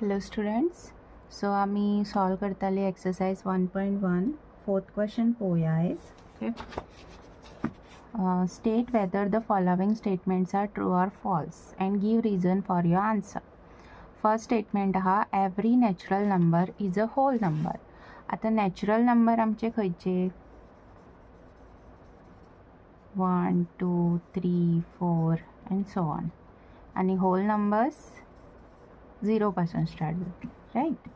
Hello students. So आम्ही solve करताली exercise 1.1 fourth question पोया is okay. State whether the following statements are true or false and give reason for your answer. First statement हा every natural number is a whole number. आता natural number आमचे खयचे 1 2 3 4 and so on आणि whole numbers 0 पासून start जाता right.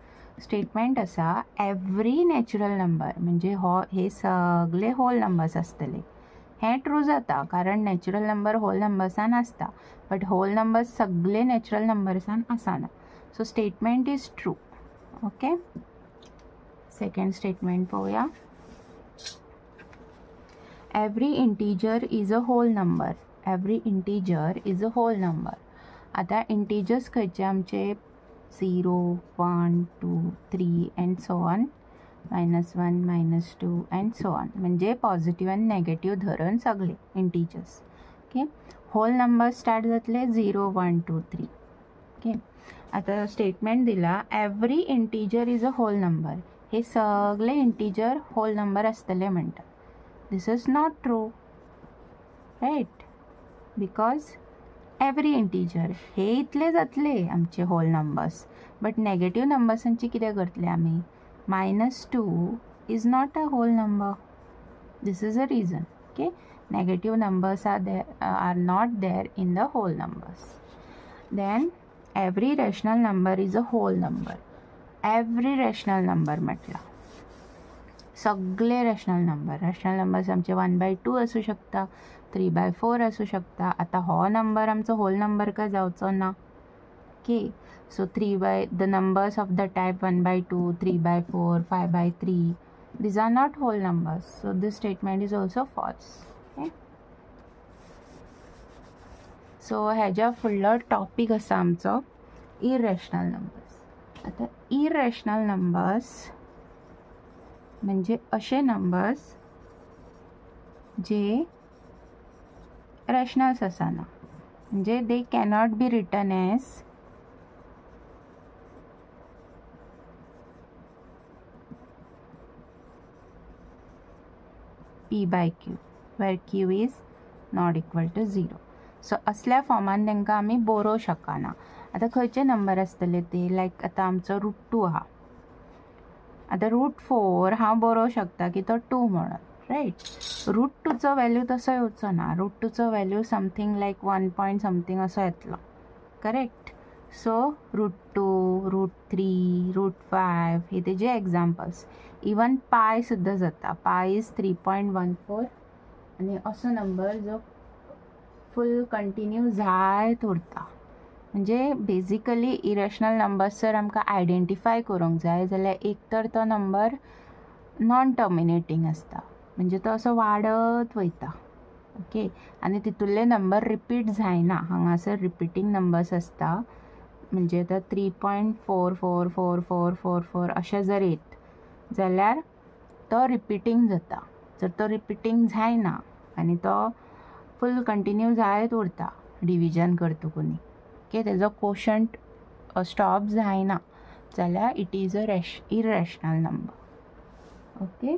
Statement असा every natural number म्हणजे हे सगळे होल नंबर्स आसतले हे ट्रू जाता कारण नॅचरल नंबर होल नंबर्सान आसता बट होल नंबर्स सगळे नॅचरल नंबर्सान आसाना. So statement is true. Okay. Second statement पळोवया. Every integer is a whole number. Every integer is a whole number. आता इंटीजर्स खयचे आमचे 0 1 2 3 and so on -1 -2 and so on म्हणजे पॉझिटिव्ह आणि negative धरून सगळे integers. Okay. Whole number start जातले 0 1 2 3. Okay. आता स्टेटमेंट दिला every integer is a whole number. हे सगळे इंटीजर होल नंबर आसतले म्हणटा. This is not true right because every integer हे इतले जातले आमचे होल नंबर्स बट नेगेटिव्ह नंबर्सांची कितें करतले आमी -2 is not a whole number. This is a reason. Okay. Negative numbers are not there in the whole numbers. Then every rational number is a whole number. Every rational number म्हटला सगळे rational numbers आमचे 1/2 असू शकता 3/4 असू शकता. आता हो number आमचो होल नंबर का जावचो ना. Okay. So the numbers of the type 1/2 3/4 5/3 these are not whole numbers. So this statement is also false. Okay. So हेजा फुडलो टॉपिक आसा आमचो इररेशनल नंबर्स. आता इररेशनल नंबर्स म्हणजे असे नंबर्स जे रॅशनल्स आसाना म्हणजे they cannot be written as p/q where q is not equal to 0. So असल्या फॉर्मान तांकां आमी बरोवं शकना. आता खंयचे नंबर आसतले ते लायक आता आमचो √2 आहा. आता √4 हांव बरोवं शकता की तो 2 म्हणून राइट. √2चो वॅल्यू तसो येवचो ना. √2चो value something like 1 point something असो येतलो करेक्ट. सो √2 √3 √5 हे तेजे एग्जाम्पल्स. इवन पाय सुद्दां जाता. पाय इज 3.14 आनी असो नंबर जो फूल कंटिन्यू जायत उरता. म्हणजे बेजिकली इरेशनल नंबर्स जर आमकां आयडेंटिफाय करूंक जाय जाल्यार एक तर तो नंबर नॉन टर्मिनेटींग आसता म्हणजे तो असो वाडत वयता. ओके. आनी तितूंतले नंबर रिपीट जायना. हांगासर रिपिटींग नंबर्स आसता म्हणजे आतां 3.444444 अशें जर येत जाल्यार तो रिपिटींग जाता. जर तो रिपिटींग जायना आनी तो फूल कंटिन्यू जायत उरता डिविजन करतकूनी ओके तेजो कोशंट स्टॉप जायना जाल्यार it is a irrational number. Okay.